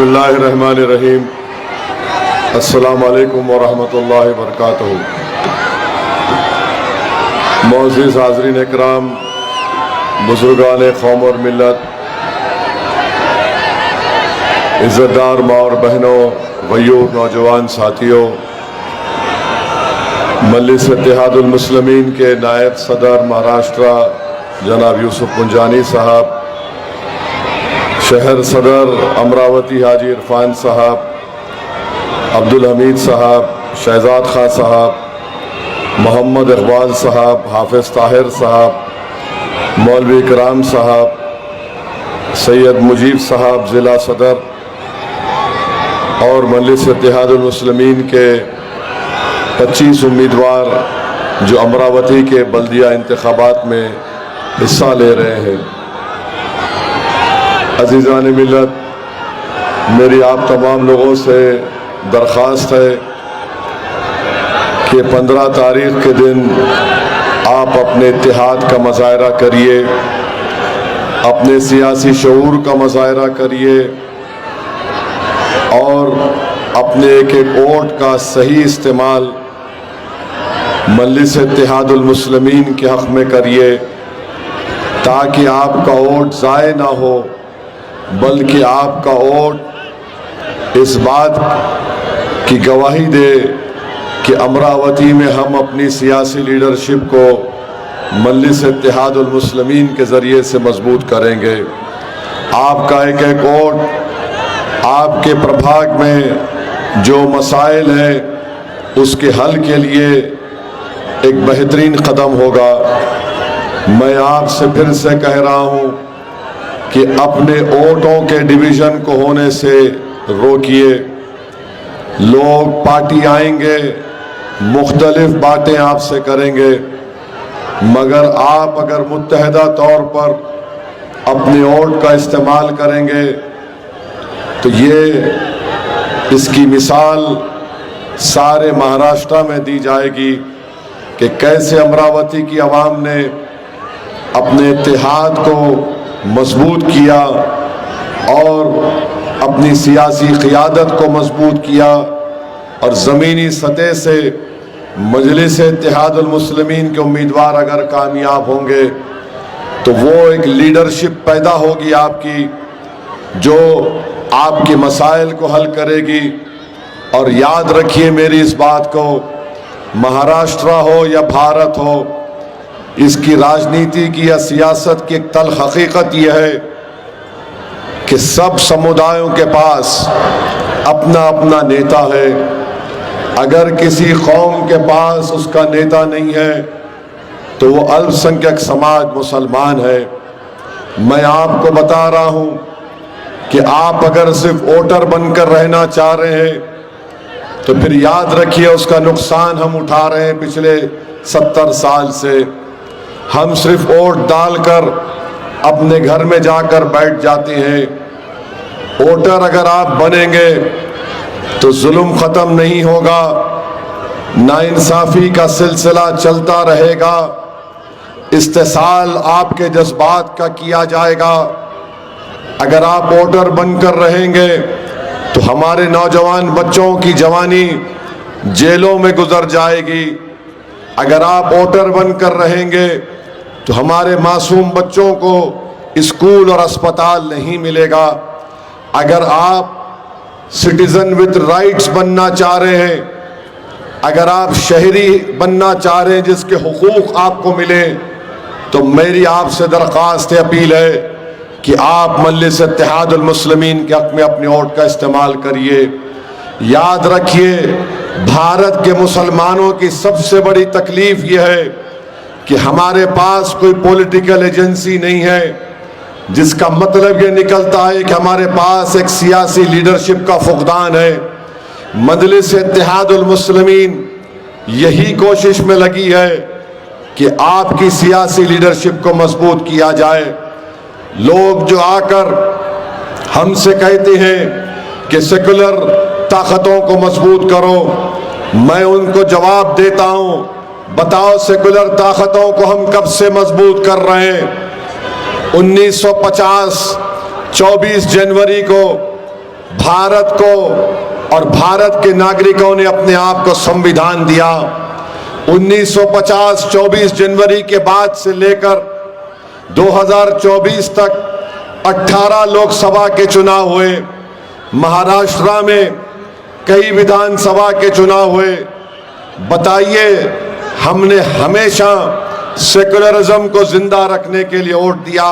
बिस्मिल्लाहिर्रहमानिर्रहीम। अस्सलामु अलैकुम वरहमतुल्लाहि वबरकातुहू। मोअज़्ज़िज़ हाज़रीन इकराम, बुज़ुर्गान कौम और मिल्लत, इज़्ज़तदार माँ और बहनों, वयों, नौजवान साथियों, मजलिस इत्तेहादुल मुस्लिमीन के नायब सदर महाराष्ट्र जनाब यूसुफ पुंजानी साहब, शहर सदर अमरावती हाजी इरफान साहब, अब्दुल हमीद साहब, शहजाद खां साहब, मोहम्मद इकबाल साहब, हाफिज ताहिर साहब, मौलवी इकराम साहब, सैयद मुजीब साहब ज़िला सदर और मजलिस इत्तेहादुल मुस्लिमीन के 25 उम्मीदवार जो अमरावती के बल्दिया इंतखाबात में हिस्सा ले रहे हैं। अज़ीज़ान मिल्लत, मेरी आप तमाम लोगों से दरख्वास्त है कि 15 तारीख के दिन आप अपने इत्तेहाद का मुज़ाहरा करिए, अपने सियासी शऊर का मुज़ाहरा करिए और अपने एक एक वोट का सही इस्तेमाल मजलिस इत्तेहादुल मुस्लिमीन के हक़ में करिए, ताकि आपका वोट ज़ाय ना हो, बल्कि आपका वोट इस बात की गवाही दे कि अमरावती में हम अपनी सियासी लीडरशिप को मजलिस इत्तेहादुल मुस्लिमीन के ज़रिए से मजबूत करेंगे। आपका एक एक वोट आपके प्रभाग में जो मसाइल हैं उसके हल के लिए एक बेहतरीन कदम होगा। मैं आपसे फिर से कह रहा हूँ कि अपने वोटों के डिवीज़न को होने से रोकिए। लोग पार्टी आएंगे, मुख्तलिफ बातें आपसे करेंगे, मगर आप अगर मुत्तहदा तौर पर अपने वोट का इस्तेमाल करेंगे तो ये इसकी मिसाल सारे महाराष्ट्र में दी जाएगी कि कैसे अमरावती की आवाम ने अपने इत्तेहाद को मजबूत किया और अपनी सियासी क़ियादत को मजबूत किया और ज़मीनी सतह से मजलिस इत्तेहादुल मुस्लिमीन के उम्मीदवार अगर कामयाब होंगे तो वो एक लीडरशिप पैदा होगी आपकी, जो आपके मसाइल को हल करेगी। और याद रखिए मेरी इस बात को, महाराष्ट्र हो या भारत हो, इसकी राजनीति की या सियासत की एक तल्ख हकीकत यह है कि सब समुदायों के पास अपना अपना नेता है। अगर किसी कौम के पास उसका नेता नहीं है तो वो अल्पसंख्यक समाज मुसलमान है। मैं आपको बता रहा हूँ कि आप अगर सिर्फ वोटर बनकर रहना चाह रहे हैं तो फिर याद रखिए उसका नुकसान हम उठा रहे हैं। पिछले 70 साल से हम सिर्फ वोट डालकर अपने घर में जाकर बैठ जाते हैं। वोटर अगर आप बनेंगे तो जुल्म ख़त्म नहीं होगा, नाइंसाफ़ी का सिलसिला चलता रहेगा, इस्तेसाल आपके जज्बात का किया जाएगा। अगर आप वोटर बनकर रहेंगे तो हमारे नौजवान बच्चों की जवानी जेलों में गुजर जाएगी। अगर आप वोटर बनकर रहेंगे तो हमारे मासूम बच्चों को स्कूल और अस्पताल नहीं मिलेगा। अगर आप सिटीजन विद राइट्स बनना चाह रहे हैं, अगर आप शहरी बनना चाह रहे हैं जिसके हुकूक आपको मिले, तो मेरी आपसे दरख्वास्त अपील है कि आप मजलिस इत्तेहादुल मुस्लिमीन के हक़ में अपने वोट का इस्तेमाल करिए। याद रखिए, भारत के मुसलमानों की सबसे बड़ी तकलीफ यह है कि हमारे पास कोई पॉलिटिकल एजेंसी नहीं है, जिसका मतलब ये निकलता है कि हमारे पास एक सियासी लीडरशिप का फुक़दान है। मजलिस इत्तेहादुल मुस्लिमीन यही कोशिश में लगी है कि आपकी सियासी लीडरशिप को मजबूत किया जाए। लोग जो आकर हमसे कहते हैं कि सेकुलर ताकतों को मजबूत करो, मैं उनको जवाब देता हूं, बताओ सेकुलर ताकतों को हम कब से मजबूत कर रहे हैं? 1950 24 जनवरी को भारत को और भारत के नागरिकों ने अपने आप को संविधान दिया। 1950 24 जनवरी के बाद से लेकर 2024 तक 18 लोकसभा के चुनाव हुए, महाराष्ट्र में कई विधानसभा के चुनाव हुए। बताइए, हमने हमेशा सेकुलरिज्म को जिंदा रखने के लिए वोट दिया।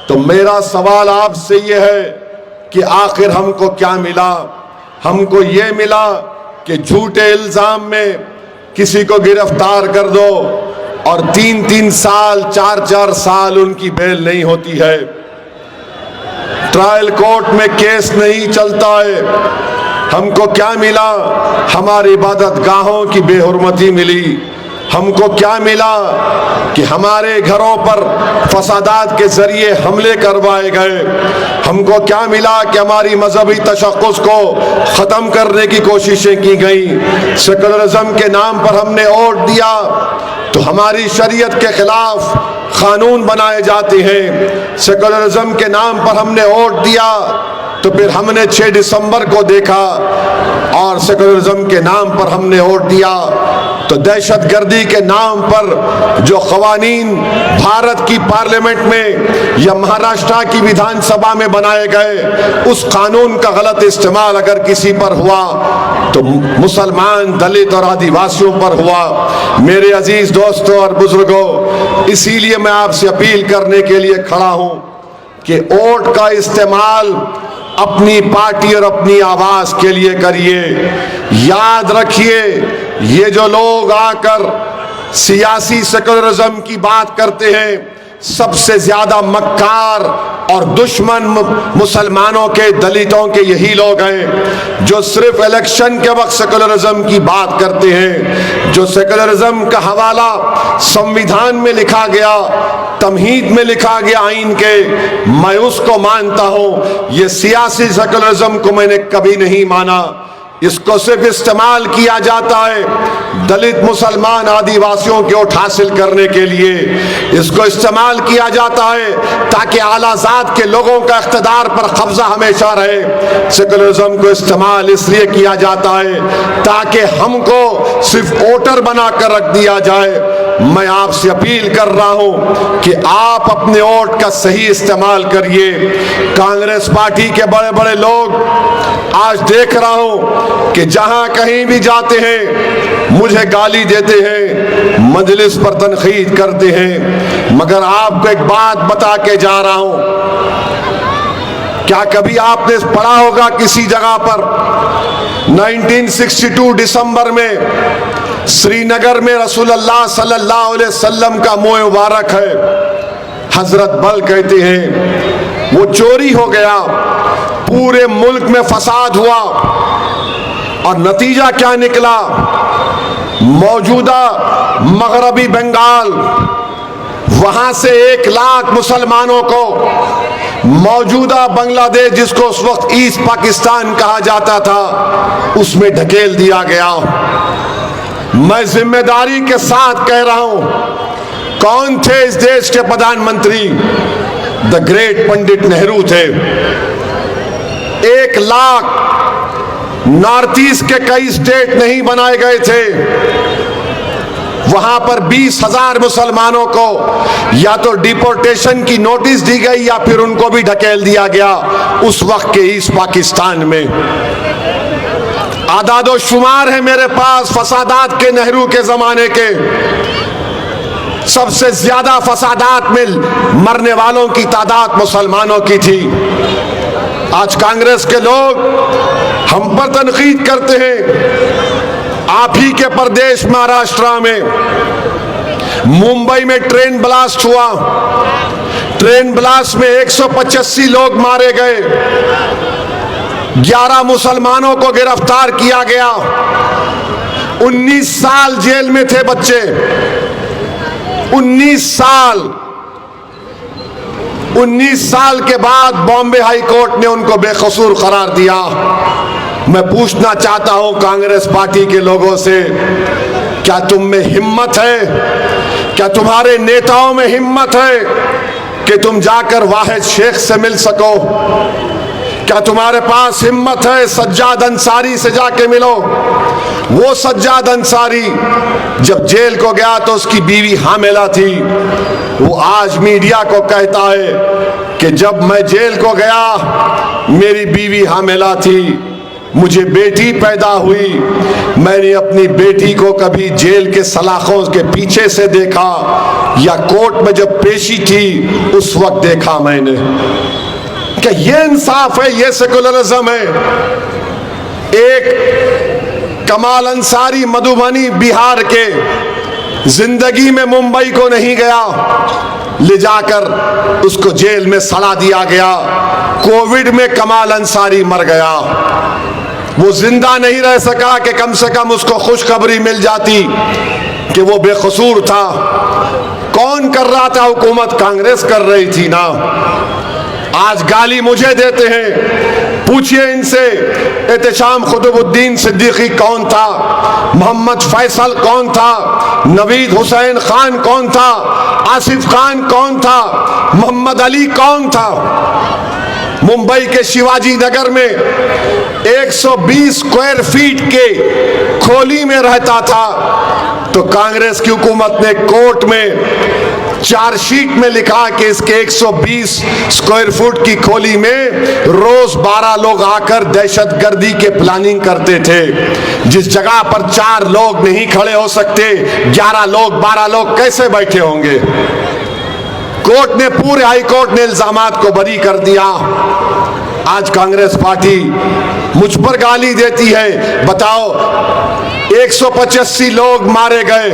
तो मेरा सवाल आपसे ये है कि आखिर हमको क्या मिला? हमको ये मिला कि झूठे इल्जाम में किसी को गिरफ्तार कर दो और 3-3 साल 4-4 साल उनकी बेल नहीं होती है, ट्रायल कोर्ट में केस नहीं चलता है। हमको क्या मिला? हमारी इबादत गाहों की बेहुरमती मिली। हमको क्या मिला कि हमारे घरों पर फसादात के जरिए हमले करवाए गए। हमको क्या मिला कि हमारी मजहबी तशक्कुस को ख़त्म करने की कोशिशें की गई। सेकुलरिज्म के नाम पर हमने वोट दिया तो हमारी शरीयत के खिलाफ कानून बनाए जाते हैं। सेकुलरिज्म के नाम पर हमने वोट दिया तो फिर हमने 6 दिसंबर को देखा और सेकुलरिज्म के नाम पर हमने वोट दिया तो दहशतगर्दी के नाम पर जो क़वानीन भारत की पार्लियामेंट में या महाराष्ट्र की विधानसभा में बनाए गए, उस कानून का गलत इस्तेमाल अगर किसी पर हुआ तो मुसलमान, दलित और आदिवासियों पर हुआ। मेरे अजीज दोस्तों और बुजुर्गों, इसीलिए मैं आपसे अपील करने के लिए खड़ा हूं कि वोट का इस्तेमाल अपनी पार्टी और अपनी आवाज के लिए करिए। याद रखिए, ये जो लोग आकर सियासी सेकुलरिज्म की बात करते हैं, सबसे ज्यादा मक्कार और दुश्मन मुसलमानों के, दलितों के यही लोग हैं जो सिर्फ इलेक्शन के वक्त सेकुलरिज्म की बात करते हैं। जो सेकुलरिज्म का हवाला संविधान में लिखा गया, तमहीद में लिखा गया आइन के, मैं उसको मानता हूं। ये सियासी सेकुलरिज्म को मैंने कभी नहीं माना। इसको सिर्फ इस्तेमाल किया जाता है दलित, मुसलमान, आदिवासियों के वोट हासिल करने के लिए। इसको इस्तेमाल किया जाता है ताकि आलाजात के लोगों का इख्तिदार पर कब्जा हमेशा रहे। सेकुलरिज्म को इस्तेमाल इसलिए किया जाता है ताकि हमको सिर्फ वोटर बनाकर रख दिया जाए। मैं आपसे अपील कर रहा हूं कि आप अपने वोट का सही इस्तेमाल करिए। कांग्रेस पार्टी के बड़े बड़े लोग आज देख रहा हूं कि जहां कहीं भी जाते हैं मुझे गाली देते हैं, मजलिस पर तनकीद करते हैं। मगर आपको एक बात बता के जा रहा हूं, क्या कभी आपने पढ़ा होगा किसी जगह पर 1962 दिसंबर में श्रीनगर में रसूलुल्लाह सल्लल्लाहु अलैहि वसल्लम का मुँह मुबारक है, हजरत बल कहते हैं, वो चोरी हो गया, पूरे मुल्क में फसाद हुआ और नतीजा क्या निकला? मौजूदा मगरबी बंगाल, वहां से 1 लाख मुसलमानों को मौजूदा बांग्लादेश, जिसको उस वक्त ईस्ट पाकिस्तान कहा जाता था, उसमें ढकेल दिया गया। मैं जिम्मेदारी के साथ कह रहा हूं, कौन थे इस देश के प्रधानमंत्री? द ग्रेट पंडित नेहरू थे। 1 लाख नॉर्थ ईस्ट के कई स्टेट नहीं बनाए गए थे, वहां पर 20,000 मुसलमानों को या तो डिपोर्टेशन की नोटिस दी गई या फिर उनको भी ढकेल दिया गया उस वक्त के ईस्ट पाकिस्तान में। आदादो शुमार है मेरे पास फसादात के, नेहरू के जमाने के। सबसे ज्यादा फसादात में मरने वालों की तादाद मुसलमानों की थी। आज कांग्रेस के लोग हम पर तनकीद करते हैं। आप ही के प्रदेश महाराष्ट्र में मुंबई में ट्रेन ब्लास्ट हुआ, ट्रेन ब्लास्ट में 185 लोग मारे गए, 11 मुसलमानों को गिरफ्तार किया गया, 19 साल जेल में थे बच्चे, 19 साल के बाद बॉम्बे हाई कोर्ट ने उनको बेकसूर करार दिया। मैं पूछना चाहता हूं कांग्रेस पार्टी के लोगों से, क्या तुम में हिम्मत है, क्या तुम्हारे नेताओं में हिम्मत है कि तुम जाकर वाहिद शेख से मिल सको? क्या तुम्हारे पास हिम्मत है सज्जाद अंसारी से जाके मिलो? वो सज्जाद अंसारी जब जेल को गया तो उसकी बीवी हामिला थी। वो आज मीडिया को कहता है कि जब मैं जेल को गया मेरी बीवी हामिला थी, मुझे बेटी पैदा हुई, मैंने अपनी बेटी को कभी जेल के सलाखों के पीछे से देखा या कोर्ट में जब पेशी थी उस वक्त देखा मैंने। क्या ये इंसाफ है? ये सेकुलरिज्म है? एक कमाल अंसारी मधुबनी बिहार के जिंदगी में मुंबई को नहीं गया, ले जाकर उसको जेल में सड़ा दिया गया। कोविड में कमाल अंसारी मर गया, वो जिंदा नहीं रह सका कि कम से कम उसको खुशखबरी मिल जाती कि वो बेकसूर था। कौन कर रहा था? हुकूमत कांग्रेस कर रही थी ना। आज गाली मुझे देते हैं, पूछिए इनसे एहतशाम कुतुबुद्दीन सिद्दीकी कौन था, मोहम्मद फैसल कौन था, नवीद हुसैन खान कौन था, आसिफ खान कौन था, मोहम्मद अली कौन था। मुंबई के शिवाजी नगर में 120 स्क्वायर फीट के खोली में रहता था, तो कांग्रेस की हुकूमत ने कोर्ट में चार्जशीट में लिखा कि इसके 120 स्क्वायर फुट की खोली में रोज 12 लोग आकर दहशतगर्दी के प्लानिंग करते थे। जिस जगह पर 4 लोग नहीं खड़े हो सकते, 11 लोग 12 लोग कैसे बैठे होंगे? कोर्ट ने, पूरे हाई कोर्ट ने इल्जामात को बरी कर दिया। आज कांग्रेस पार्टी मुझ पर गाली देती है। बताओ, 185 लोग मारे गए,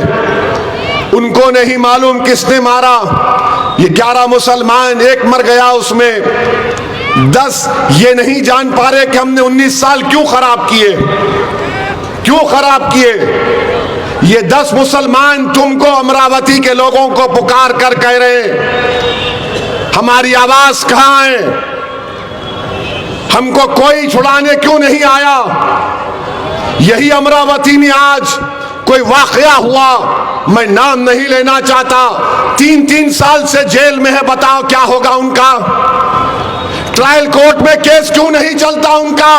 उनको नहीं मालूम किसने मारा। ये 11 मुसलमान, एक मर गया उसमें। 10 ये नहीं जान पा रहे कि हमने 19 साल क्यों खराब किए, क्यों खराब किए। ये 10 मुसलमान तुमको, अमरावती के लोगों को पुकार कर कह रहे हमारी आवाज कहां है, हमको कोई छुड़ाने क्यों नहीं आया। यही अमरावती में आज कोई वाकया हुआ, मैं नाम नहीं लेना चाहता, 3-3 साल से जेल में है। बताओ क्या होगा उनका? ट्रायल कोर्ट में केस क्यों नहीं चलता उनका?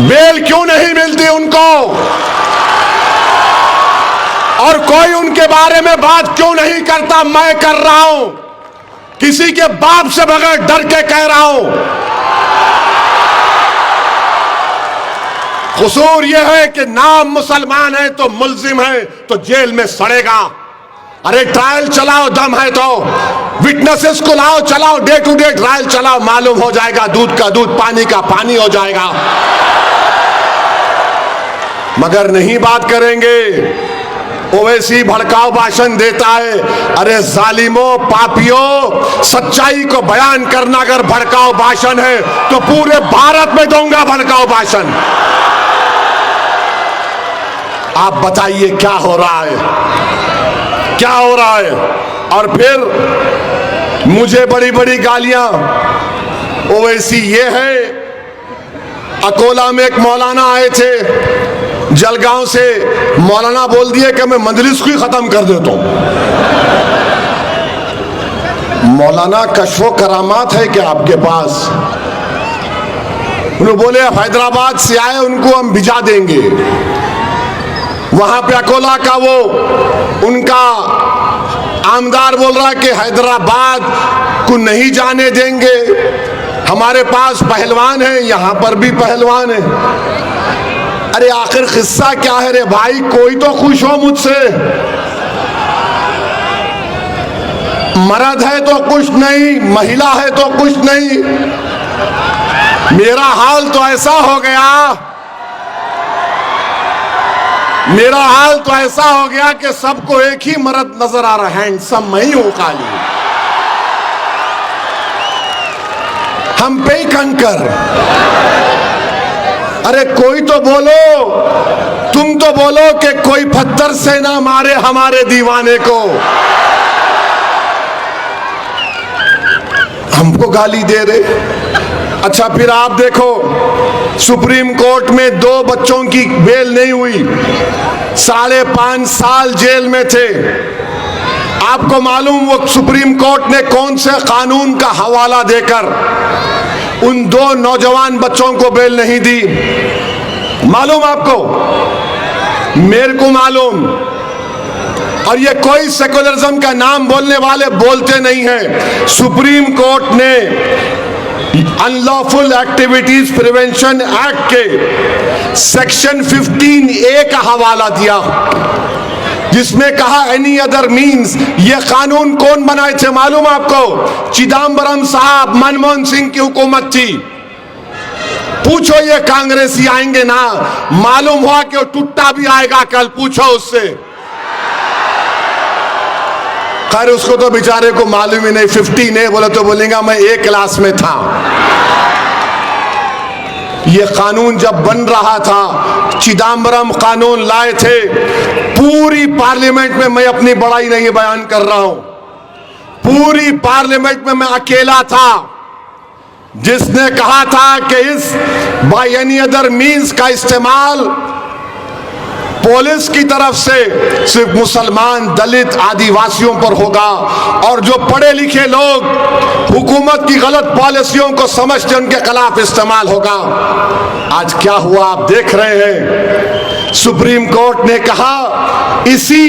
बेल क्यों नहीं मिलती उनको? और कोई उनके बारे में बात क्यों नहीं करता? मैं कर रहा हूं, किसी के बाप से बगैर डर के कह रहा हूं। कसूर यह है कि नाम मुसलमान है तो मुल्जिम है तो जेल में सड़ेगा। अरे ट्रायल चलाओ, दम है तो विटनेसेस को लाओ, चलाओ, डे टू डे ट्रायल चलाओ, मालूम हो जाएगा, दूध का दूध पानी का पानी हो जाएगा। मगर नहीं बात करेंगे। ओवैसी भड़काऊ भाषण देता है। अरे जालिमों, पापियों, सच्चाई को बयान करना अगर भड़काऊ भाषण है तो पूरे भारत में दूंगा भड़काऊ भाषण। आप बताइए क्या हो रहा है, क्या हो रहा है? और फिर मुझे बड़ी बड़ी गालियां। ओवैसी ये है, अकोला में एक मौलाना आए थे जलगांव से, मौलाना बोल दिए कि मैं मजलिस को ही खत्म कर देता हूं। मौलाना कश्फो करामात है क्या आपके पास? उन्होंने बोले हैदराबाद से आए, उनको हम भिजा देंगे। वहां पे अकोला का वो उनका आमदार बोल रहा है कि हैदराबाद को नहीं जाने देंगे, हमारे पास पहलवान है, यहां पर भी पहलवान है। अरे आखिर किस्सा क्या है रे भाई? कोई तो खुश हो मुझसे। मर्द है तो कुछ नहीं, महिला है तो कुछ नहीं। मेरा हाल तो ऐसा हो गया, मेरा हाल तो ऐसा हो गया कि सबको एक ही मर्द नजर आ रहा है, हैंडसम मैं ही हूं खाली। हम पे ही कंकर। अरे कोई तो बोलो, तुम तो बोलो कि कोई पत्थर से ना मारे हमारे दीवाने को। हमको गाली दे रहे। अच्छा फिर आप देखो, सुप्रीम कोर्ट में 2 बच्चों की बेल नहीं हुई, 5.5 साल जेल में थे। आपको मालूम वो सुप्रीम कोर्ट ने कौन से कानून का हवाला देकर उन 2 नौजवान बच्चों को बेल नहीं दी। मालूम आपको? मेरे को मालूम। और ये कोई सेकुलरिज्म का नाम बोलने वाले बोलते नहीं हैं। सुप्रीम कोर्ट ने अनलॉफुल एक्टिविटीज प्रिवेंशन एक्ट के सेक्शन 15A का हवाला दिया, जिसमें कहा एनी अदर मीन्स। ये कानून कौन बनाए थे मालूम आपको? चिदम्बरम साहब, मनमोहन सिंह की हुकूमत थी। पूछो, ये कांग्रेसी आएंगे ना, मालूम हुआ कि वो टुट्टा भी आएगा कल, पूछो उससे। खैर उसको तो बेचारे को मालूम ही नहीं। 15A बोले तो बोलेगा मैं 1 क्लास में था। ये कानून जब बन रहा था, चिदम्बरम कानून लाए थे, पूरी पार्लियामेंट में, मैं अपनी बड़ाई नहीं बयान कर रहा हूं, पूरी पार्लियामेंट में मैं अकेला था जिसने कहा था कि इस बाय एनी अदर मीन्स का इस्तेमाल पुलिस की तरफ से सिर्फ मुसलमान, दलित, आदिवासियों पर होगा, और जो पढ़े लिखे लोग हुकूमत की गलत पॉलिसियों को समझते उनके खिलाफ इस्तेमाल होगा। आज क्या हुआ आप देख रहे हैं। सुप्रीम कोर्ट ने कहा, इसी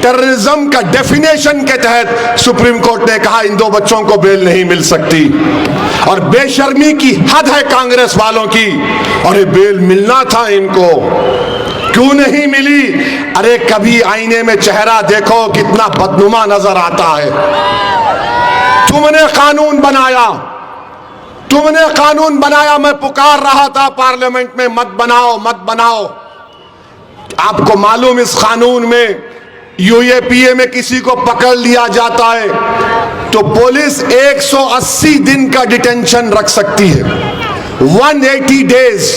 टेररिज्म का डेफिनेशन के तहत सुप्रीम कोर्ट ने कहा इन 2 बच्चों को बेल नहीं मिल सकती। और बेशर्मी की हद है कांग्रेस वालों की। और ये बेल मिलना था इनको, क्यों नहीं मिली? अरे कभी आईने में चेहरा देखो, कितना बदनुमा नजर आता है। तुमने कानून बनाया, तुमने कानून बनाया। मैं पुकार रहा था पार्लियामेंट में, मत बनाओ, मत बनाओ। आपको मालूम इस कानून में UAPA में किसी को पकड़ लिया जाता है तो पुलिस 180 दिन का डिटेंशन रख सकती है। 180 डेज,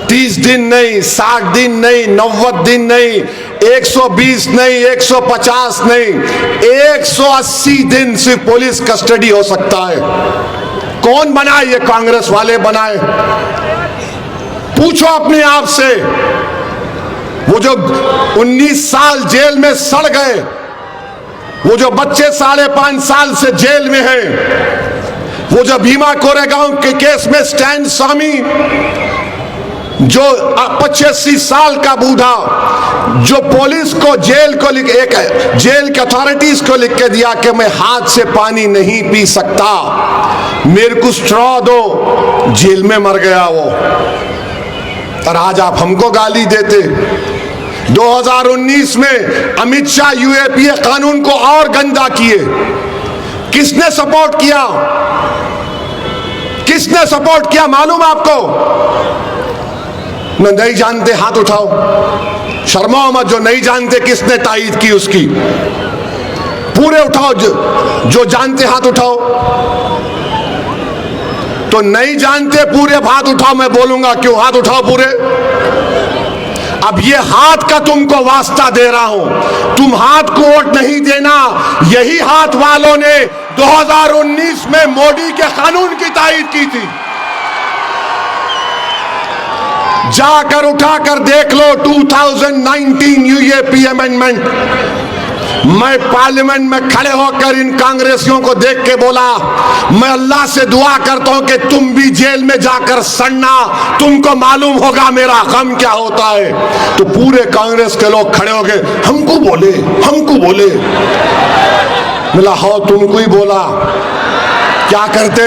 30 दिन नहीं, 60 दिन नहीं, 90 दिन नहीं, 120 नहीं, 150 नहीं, 180 दिन सिर्फ पुलिस कस्टडी हो सकता है। कौन बनाए? ये कांग्रेस वाले बनाए। पूछो अपने आप से, वो जो 19 साल जेल में सड़ गए, वो जो बच्चे 5.5 साल से जेल में हैं, वो जो भीमा कोरेगांव के केस में स्टैन स्वामी, जो 85 साल का बूढ़ा, जो पुलिस को जेल के अथॉरिटीज को लिख के दिया कि मैं हाथ से पानी नहीं पी सकता, मेरे को स्ट्रॉ दो, जेल में मर गया वो। और आज आप हमको गाली देते। 2019 में अमित शाह UAPA कानून को और गंदा किए। किसने सपोर्ट किया? किसने सपोर्ट किया मालूम आपको? न नहीं जानते हाथ उठाओ, शर्माओ मत। जो नहीं जानते किसने तायीद की उसकी, पूरे उठाओ। जो जानते हाथ उठाओ। तो नहीं जानते पूरे हाथ उठाओ, मैं बोलूंगा क्यों। हाथ उठाओ पूरे। अब ये हाथ का तुमको वास्ता दे रहा हूं, तुम हाथ को वोट नहीं देना। यही हाथ वालों ने 2019 में मोदी के कानून की तायीद की थी। जाकर उठाकर देख लो 2019 UAPA अमेंडमेंट। मैं पार्लियामेंट में खड़े होकर इन कांग्रेसियों को देख के बोला, मैं अल्लाह से दुआ करता हूं कि तुम भी जेल में जाकर सड़ना, तुमको मालूम होगा मेरा गम क्या होता है। तो पूरे कांग्रेस के लोग खड़े हो गए, हमको बोले, हमको बोले। मिला हो तुमको ही बोला, क्या करते?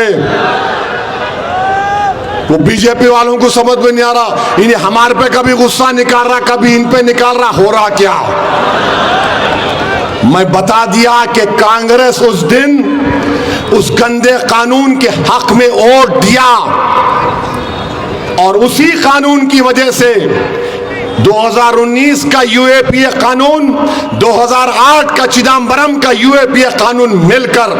वो बीजेपी वालों को समझ में नहीं आ रहा, इन्हें हमारे पे कभी गुस्सा निकाल रहा, कभी इन पे निकाल रहा, हो रहा क्या? मैं बता दिया कि कांग्रेस उस दिन उस गंदे कानून के हक में वोट दिया, और उसी कानून की वजह से 2019 का UAPA कानून, 2008 का चिदम्बरम का UAPA कानून मिलकर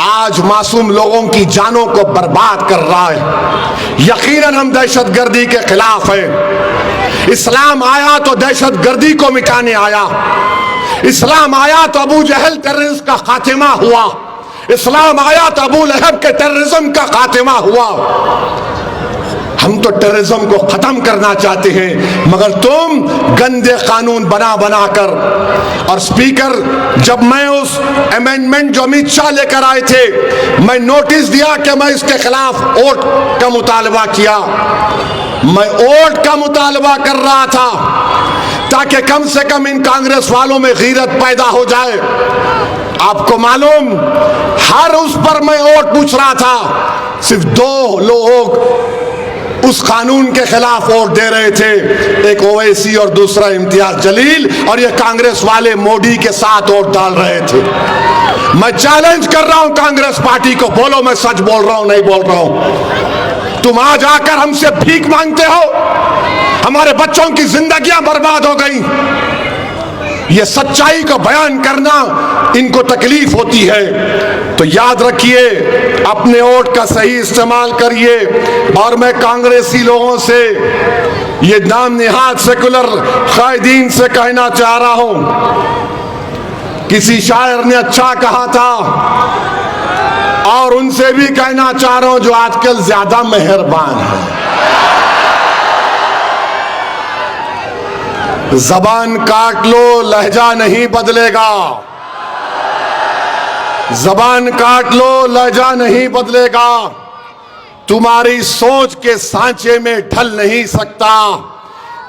आज मासूम लोगों की जानों को बर्बाद कर रहा है। यकीनन हम दहशतगर्दी के खिलाफ हैं। इस्लाम आया तो दहशतगर्दी को मिटाने आया। इस्लाम आया तो अबू जहल टेररिस्ट का खात्मा हुआ। इस्लाम आया तो अबू लहब के टेररिज्म का खात्मा हुआ। हम तो टेररिज्म को खत्म करना चाहते हैं, मगर तुम गंदे कानून बना बना कर। और स्पीकर, जब मैं उस अमेंडमेंट जो अमित शाह लेकर आए थे, मैं नोटिस दिया कि मैं इसके खिलाफ वोट का मुतालबा किया। मैं वोट का मुतालबा कर रहा था ताकि कम से कम इन कांग्रेस वालों में गीरत पैदा हो जाए। आपको मालूम, हर उस पर मैं वोट पूछ रहा था, सिर्फ 2 लोग उस कानून के खिलाफ वोट दे रहे थे, एक ओवैसी और दूसरा इम्तियाज जलील, और ये कांग्रेस वाले मोदी के साथ वोट डाल रहे थे। मैं चैलेंज कर रहा हूं कांग्रेस पार्टी को, बोलो मैं सच बोल रहा हूं नहीं बोल रहा हूं। तुम आज आकर हमसे भीख मांगते हो, हमारे बच्चों की जिंदगियां बर्बाद हो गई। ये सच्चाई को बयान करना इनको तकलीफ होती है, तो याद रखिए, अपने वोट का सही इस्तेमाल करिए। और मैं कांग्रेसी लोगों से, ये नाम निहाद सेकुलर कायदीन से कहना चाह रहा हूं, किसी शायर ने अच्छा कहा था, और उनसे भी कहना चाह रहा हूं जो आजकल ज्यादा मेहरबान है, जबान काट लो लहजा नहीं बदलेगा। जबान काट लो लहजा नहीं बदलेगा। तुम्हारी सोच के सांचे में ढल नहीं सकता।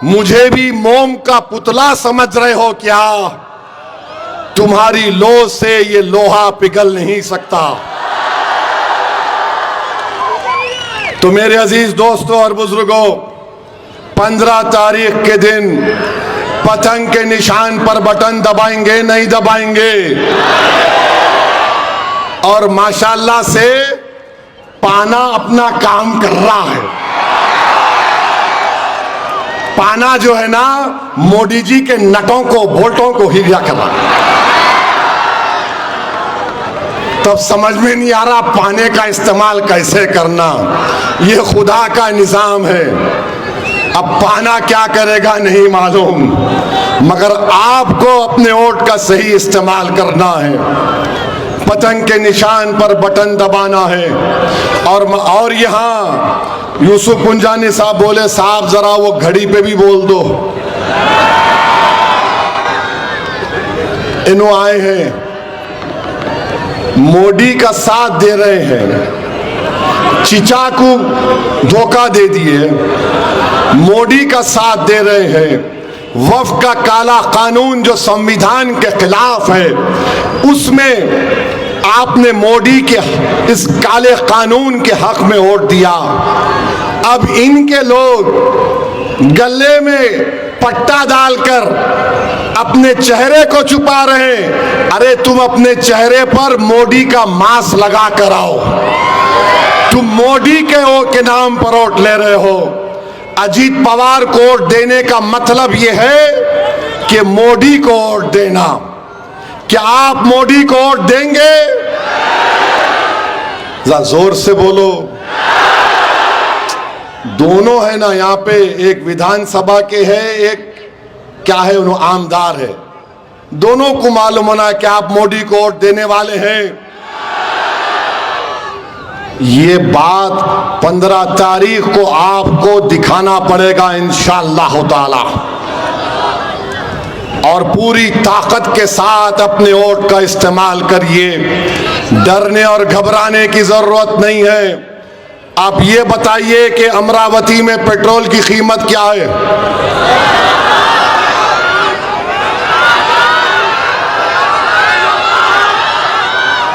मुझे भी मोम का पुतला समझ रहे हो क्या? तुम्हारी लो से ये लोहा पिघल नहीं सकता। तो मेरे अजीज दोस्तों और बुजुर्गों, 15 तारीख के दिन पतंग के निशान पर बटन दबाएंगे नहीं दबाएंगे? और माशाल्लाह से पाना अपना काम कर रहा है। पाना जो है ना, मोदी जी के नटों को, बोल्टों को हिला कर रहा है। तब समझ में नहीं आ रहा पाने का इस्तेमाल कैसे करना। ये खुदा का निजाम है। अब पाना क्या करेगा नहीं मालूम, मगर आपको अपने वोट का सही इस्तेमाल करना है। पतंग के निशान पर बटन दबाना है। और यहाँ यूसुफ पुंजानी साहब बोले, साहब जरा वो घड़ी पे भी बोल दो। इन्हों आए हैं, मोदी का साथ दे रहे हैं, चिचा को धोखा दे दिए, मोदी का साथ दे रहे हैं। वक्फ का काला कानून जो संविधान के खिलाफ है, उसमें आपने मोदी के इस काले कानून के हक में वोट दिया। अब इनके लोग गले में पट्टा डालकर अपने चेहरे को छुपा रहे हैं। अरे तुम अपने चेहरे पर मोदी का मास्क लगा कर आओ। तुम मोदी के नाम पर वोट ले रहे हो। अजीत पवार को वोट देने का मतलब यह है कि मोदी को वोट देना। क्या आप मोदी को वोट देंगे? जरा जोर से बोलो। दोनों है ना यहाँ पे, एक विधानसभा के है, एक क्या है, उन्होंने आमदार है। दोनों को मालूम होना कि आप मोदी को वोट देने वाले हैं। ये बात 15 तारीख को आपको दिखाना पड़ेगा इंशाअल्लाह ताला। और पूरी ताकत के साथ अपने वोट का इस्तेमाल करिए। डरने और घबराने की जरूरत नहीं है। आप ये बताइए कि अमरावती में पेट्रोल की कीमत क्या है?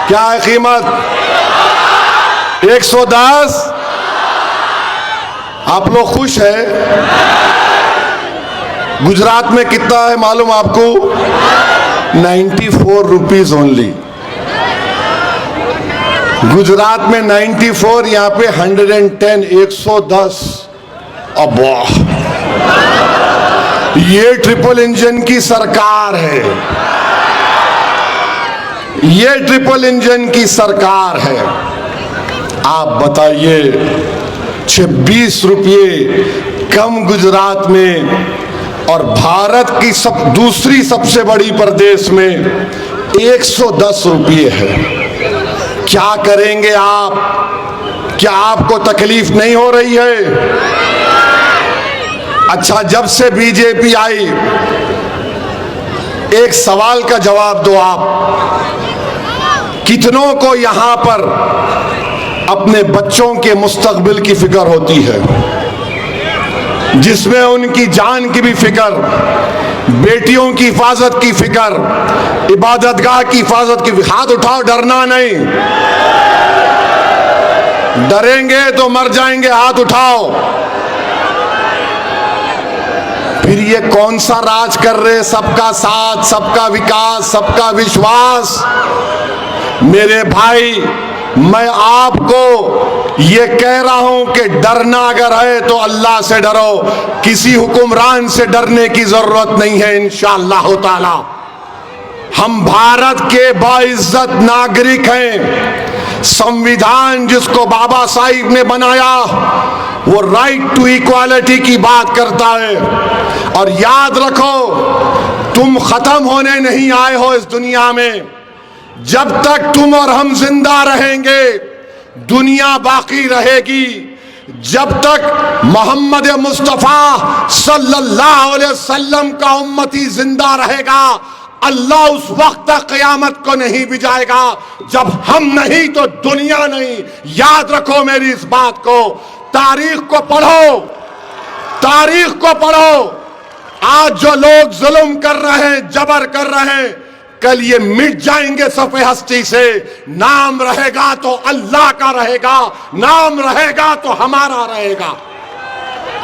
क्या है कीमत? 110। आप लोग खुश हैं? गुजरात में कितना है मालूम आपको? 94 रुपीज ओनली। गुजरात में 94, यहाँ पे 110, 110। अब वाह, ये ट्रिपल इंजन की सरकार है। ये ट्रिपल इंजन की सरकार है। आप बताइए, 26 रुपये कम गुजरात में, और भारत की दूसरी सबसे बड़ी प्रदेश में 110 रुपये है। क्या करेंगे आप? क्या आपको तकलीफ नहीं हो रही है? अच्छा, जब से बीजेपी आई, एक सवाल का जवाब दो आप। कितनों को यहां पर अपने बच्चों के मुस्तकबिल की फिक्र होती है, जिसमें उनकी जान की भी फिक्र, बेटियों की हिफाजत की फिक्र, इबादतगाह की हिफाजत की? हाथ उठाओ, डरना नहीं। डरेंगे तो मर जाएंगे। हाथ उठाओ। फिर ये कौन सा राज कर रहे? सबका साथ, सबका विकास, सबका विश्वास। मेरे भाई, मैं आपको ये कह रहा हूं कि डरना अगर है तो अल्लाह से डरो, किसी हुक्मरान से डरने की जरूरत नहीं है। इंशाअल्लाह ताला हम भारत के बाइज्जत नागरिक हैं। संविधान जिसको बाबा साहिब ने बनाया वो राइट टू इक्वालिटी की बात करता है। और याद रखो, तुम खत्म होने नहीं आए हो इस दुनिया में। जब तक तुम और हम जिंदा रहेंगे, दुनिया बाकी रहेगी। जब तक मोहम्मद मुस्तफा सल्लल्लाहु अलैहि वसल्लम का उम्मती जिंदा रहेगा, अल्लाह उस वक्त तक क़यामत को नहीं बिजाएगा जब हम नहीं तो दुनिया नहीं। याद रखो मेरी इस बात को। तारीख को पढ़ो, तारीख को पढ़ो। आज जो लोग जुल्म कर रहे हैं, जबर कर रहे हैं, कल ये मिट जाएंगे सफ़े हस्ती से। नाम रहेगा तो अल्लाह का रहेगा, नाम रहेगा तो हमारा रहेगा।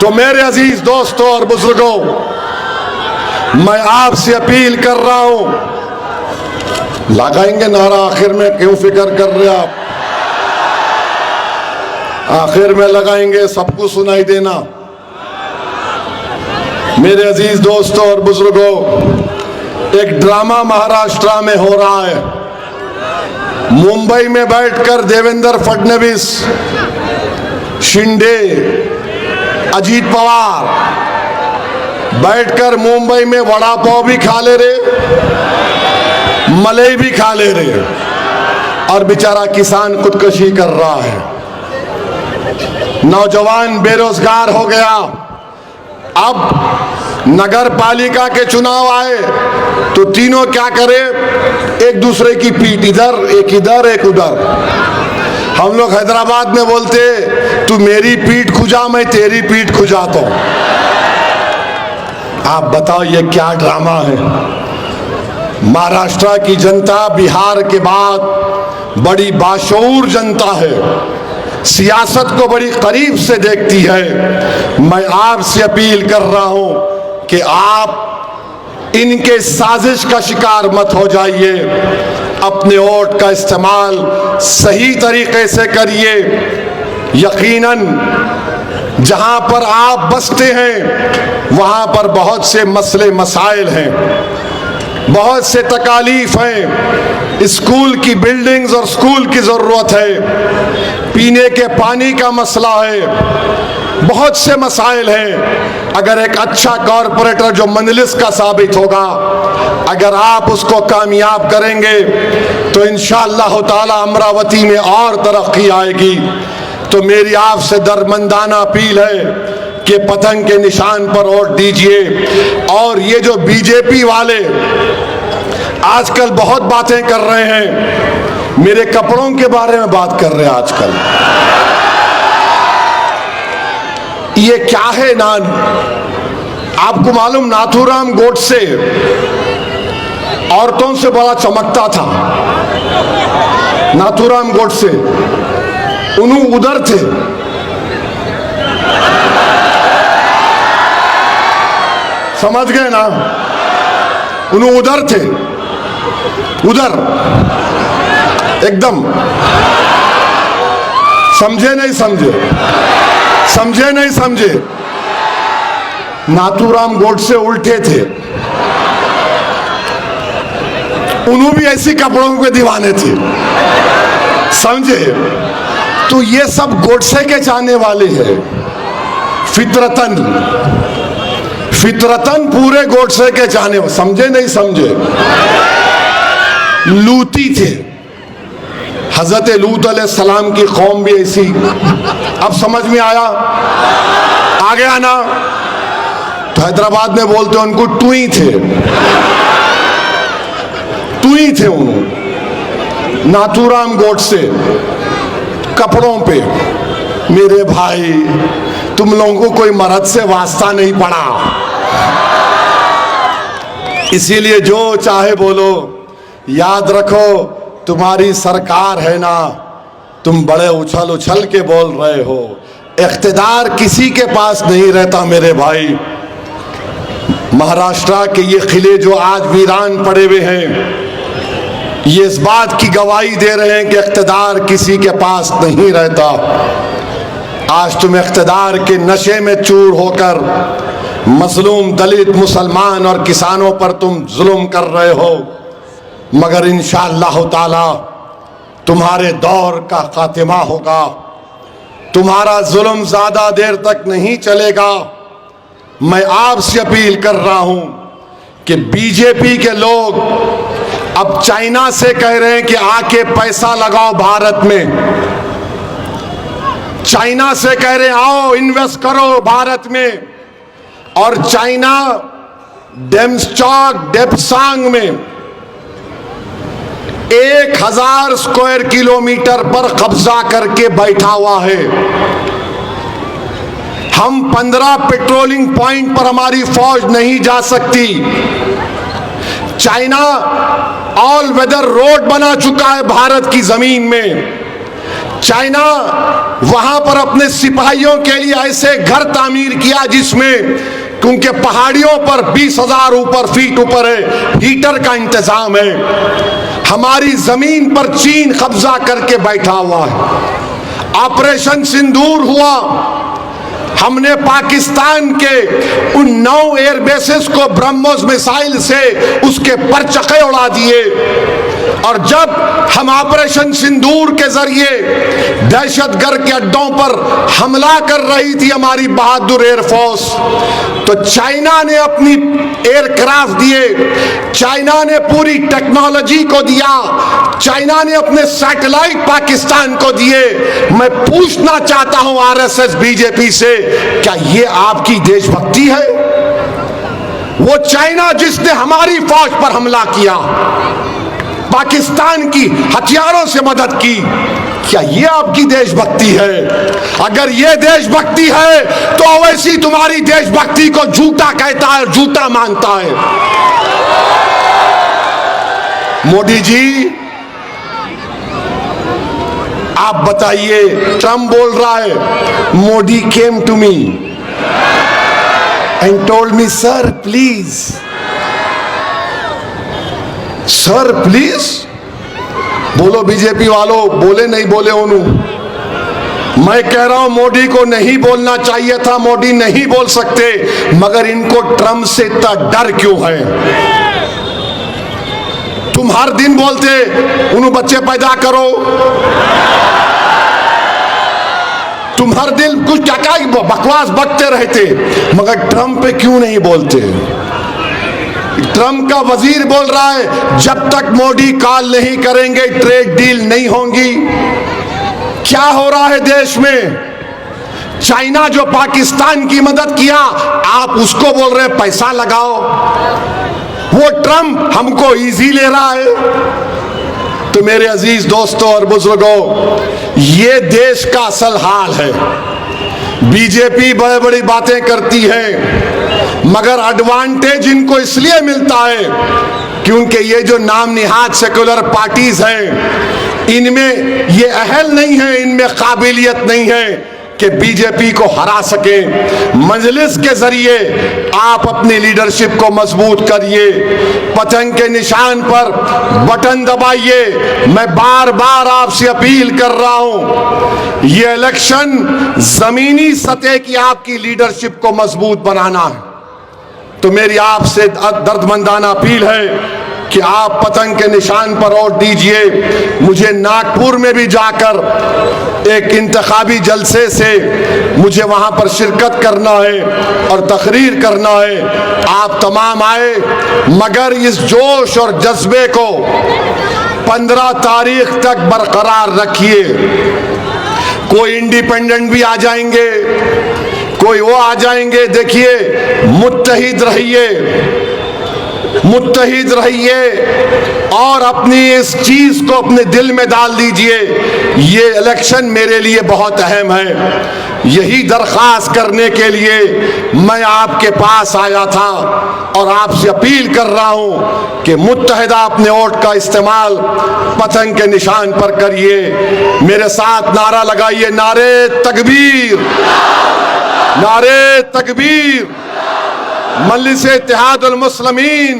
तो मेरे अजीज दोस्तों और बुजुर्गों, मैं आपसे अपील कर रहा हूं, लगाएंगे नारा आखिर में, क्यों फिक्र कर रहे आप? आखिर में लगाएंगे, सबको सुनाई देना। मेरे अजीज दोस्तों और बुजुर्गों, एक ड्रामा महाराष्ट्र में हो रहा है। मुंबई में बैठकर देवेंद्र फडणवीस, शिंदे, अजीत पवार बैठकर मुंबई में वड़ा पाव भी खा ले रहे, मलाई भी खा ले रहे, और बेचारा किसान खुदकुशी कर रहा है। नौजवान बेरोजगार हो गया। अब नगर पालिका के चुनाव आए तो तीनों क्या करे? एक दूसरे की पीठ, इधर एक इधर एक उधर। हम लोग हैदराबाद में बोलते, तू मेरी पीठ खुजा, मैं तेरी पीठ खुजाता हूं। आप बताओ ये क्या ड्रामा है? महाराष्ट्र की जनता बिहार के बाद बड़ी बाशऊर जनता है, सियासत को बड़ी करीब से देखती है। मैं आपसे अपील कर रहा हूं कि आप इनके साजिश का शिकार मत हो जाइए। अपने वोट का इस्तेमाल सही तरीके से करिए। यकीनन जहां पर आप बसते हैं वहां पर बहुत से मसले मसाइल हैं, बहुत से तकालीफ हैं। स्कूल की बिल्डिंग्स और स्कूल की ज़रूरत है, पीने के पानी का मसला है, बहुत से मसाइल हैं। अगर एक अच्छा कॉरपोरेटर जो मंजलिस का साबित होगा, अगर आप उसको कामयाब करेंगे तो इंशाअल्लाह ताला अमरावती में और तरक्की आएगी। तो मेरी आपसे दरमंदाना अपील है कि पतंग के निशान पर वोट दीजिए। और ये जो बीजेपी वाले आजकल बहुत बातें कर रहे हैं, मेरे कपड़ों के बारे में बात कर रहे हैं आजकल, ये क्या है ना? आपको मालूम, नाथूराम गोडसे औरतों से बड़ा चमकता था। नाथूराम गोडसे उन्होंने उधर थे, समझ गए ना? उन्होंने उधर थे, उधर एकदम। समझे नहीं समझे? समझे नहीं समझे? नाथूराम गोडसे उल्टे थे, उन्होंने भी ऐसी कपड़ों के दीवाने थे, समझे? तो ये सब गोडसे के चाहने वाले हैं। फितरतन फितरतन पूरे गोडसे के चाहने वाले, समझे नहीं समझे? लूटी थे, हजरत लूत अलैहिस्सलाम की कौम भी ऐसी। अब समझ में आया, आ गया ना? तो हैदराबाद में बोलते हैं उनको टुई थे, टुई थे उन्होंने। नाथूराम गोडसे कपड़ों पे, मेरे भाई तुम लोगों को कोई मर्द से वास्ता नहीं पड़ा, इसीलिए जो चाहे बोलो। याद रखो तुम्हारी सरकार है ना, तुम बड़े उछल उछल के बोल रहे हो। इख्तिदार किसी के पास नहीं रहता मेरे भाई। महाराष्ट्र के ये किले जो आज वीरान पड़े हुए हैं, ये इस बात की गवाही दे रहे हैं कि इख्तिदार किसी के पास नहीं रहता। आज तुम इख्तिदार के नशे में चूर होकर मजलूम दलित, मुसलमान और किसानों पर तुम जुल्म कर रहे हो, मगर इंशाअल्लाह ताला तुम्हारे दौर का खातिमा होगा। तुम्हारा जुल्म ज्यादा देर तक नहीं चलेगा। मैं आपसे अपील कर रहा हूं कि बीजेपी के लोग अब चाइना से कह रहे हैं कि आके पैसा लगाओ भारत में। चाइना से कह रहे हैं आओ इन्वेस्ट करो भारत में, और चाइना डेमस्टॉक डेपसांग में 1000 स्क्वायर किलोमीटर पर कब्जा करके बैठा हुआ है। हम 15 पेट्रोलिंग पॉइंट पर हमारी फौज नहीं जा सकती। चाइना ऑल वेदर रोड बना चुका है भारत की जमीन में। चाइना वहां पर अपने सिपाहियों के लिए ऐसे घर तामीर किया जिसमें, क्योंकि पहाड़ियों पर 20,000 फीट ऊपर है, हीटर का इंतजाम है। हमारी जमीन पर चीन कब्जा करके बैठा हुआ है। ऑपरेशन सिंदूर हुआ, हमने पाकिस्तान के उन 9 एयरबेसेस को ब्रह्मोस मिसाइल से उसके परचके उड़ा दिए। और जब हम ऑपरेशन सिंदूर के जरिए दहशतगर्द के अड्डों पर हमला कर रही थी हमारी बहादुर एयरफोर्स, तो चाइना ने अपनी एयरक्राफ्ट दिए, चाइना ने पूरी टेक्नोलॉजी को दिया, चाइना ने अपने सैटेलाइट पाकिस्तान को दिए। मैं पूछना चाहता हूं आरएसएस बीजेपी से, क्या ये आपकी देशभक्ति है? वो चाइना जिसने हमारी फौज पर हमला किया, पाकिस्तान की हथियारों से मदद की, क्या ये आपकी देशभक्ति है? अगर ये देशभक्ति है तो अवैसी तुम्हारी देशभक्ति को झूठा कहता है, झूठा मानता है। मोदी जी आप बताइए, ट्रम्प बोल रहा है Modi came to me and told me sir please, sir please. बोलो बीजेपी वालों, बोले नहीं बोले उन्होंने। मैं कह रहा हूं मोदी को नहीं बोलना चाहिए था, मोदी नहीं बोल सकते, मगर इनको ट्रम्प से इतना डर क्यों है? तुम हर दिन बोलते उन्हें बच्चे पैदा करो, तुम हर दिन कुछ क्या बकवास बकते रहते, मगर ट्रम्प पे क्यों नहीं बोलते? ट्रम्प का वजीर बोल रहा है जब तक मोदी कॉल नहीं करेंगे ट्रेड डील नहीं होगी। क्या हो रहा है देश में? चाइना जो पाकिस्तान की मदद किया, आप उसको बोल रहे हैं पैसा लगाओ। वो ट्रम्प हमको इजी ले रहा है। तो मेरे अजीज दोस्तों और बुजुर्गों, ये देश का असल हाल है। बीजेपी बड़ी बड़ी बातें करती है, मगर एडवांटेज इनको इसलिए मिलता है क्योंकि ये जो नाम निहाद सेकुलर पार्टीज हैं, इनमें ये अहल नहीं है, इनमें काबिलियत नहीं है कि बीजेपी को हरा सके। मजलिस के जरिए आप अपनी लीडरशिप को मजबूत करिए, पतंग के निशान पर बटन दबाइए। मैं बार बार आपसे अपील कर रहा हूं, ये इलेक्शन जमीनी सतह की आपकी लीडरशिप को मजबूत बनाना है। तो मेरी आपसे दर्दमंदाना अपील है कि आप पतंग के निशान पर वोट दीजिए। मुझे नागपुर में भी जाकर एक इंतखाबी जलसे से मुझे वहां पर शिरकत करना है और तकरीर करना है। आप तमाम आए, मगर इस जोश और जज्बे को 15 तारीख तक बरकरार रखिए। कोई इंडिपेंडेंट भी आ जाएंगे, कोई वो आ जाएंगे। देखिए, मुत्तहिद रहिए, मुत्तहिद रहिए और अपनी इस चीज को अपने दिल में डाल दीजिए, ये इलेक्शन मेरे लिए बहुत अहम है। यही दरख्वास्त करने के लिए मैं आपके पास आया था और आपसे अपील कर रहा हूं कि मुत्तहिदा अपने वोट का इस्तेमाल पतंग के निशान पर करिए। मेरे साथ नारा लगाइए, नारे तकबीर, नारे तकबीर, मजलिस-ए-इत्तेहादुल मुस्लिमीन।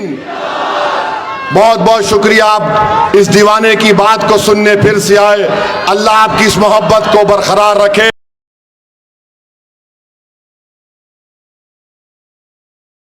बहुत बहुत शुक्रिया, आप इस दीवाने की बात को सुनने फिर से आए। अल्लाह आपकी इस मोहब्बत को बरकरार रखे।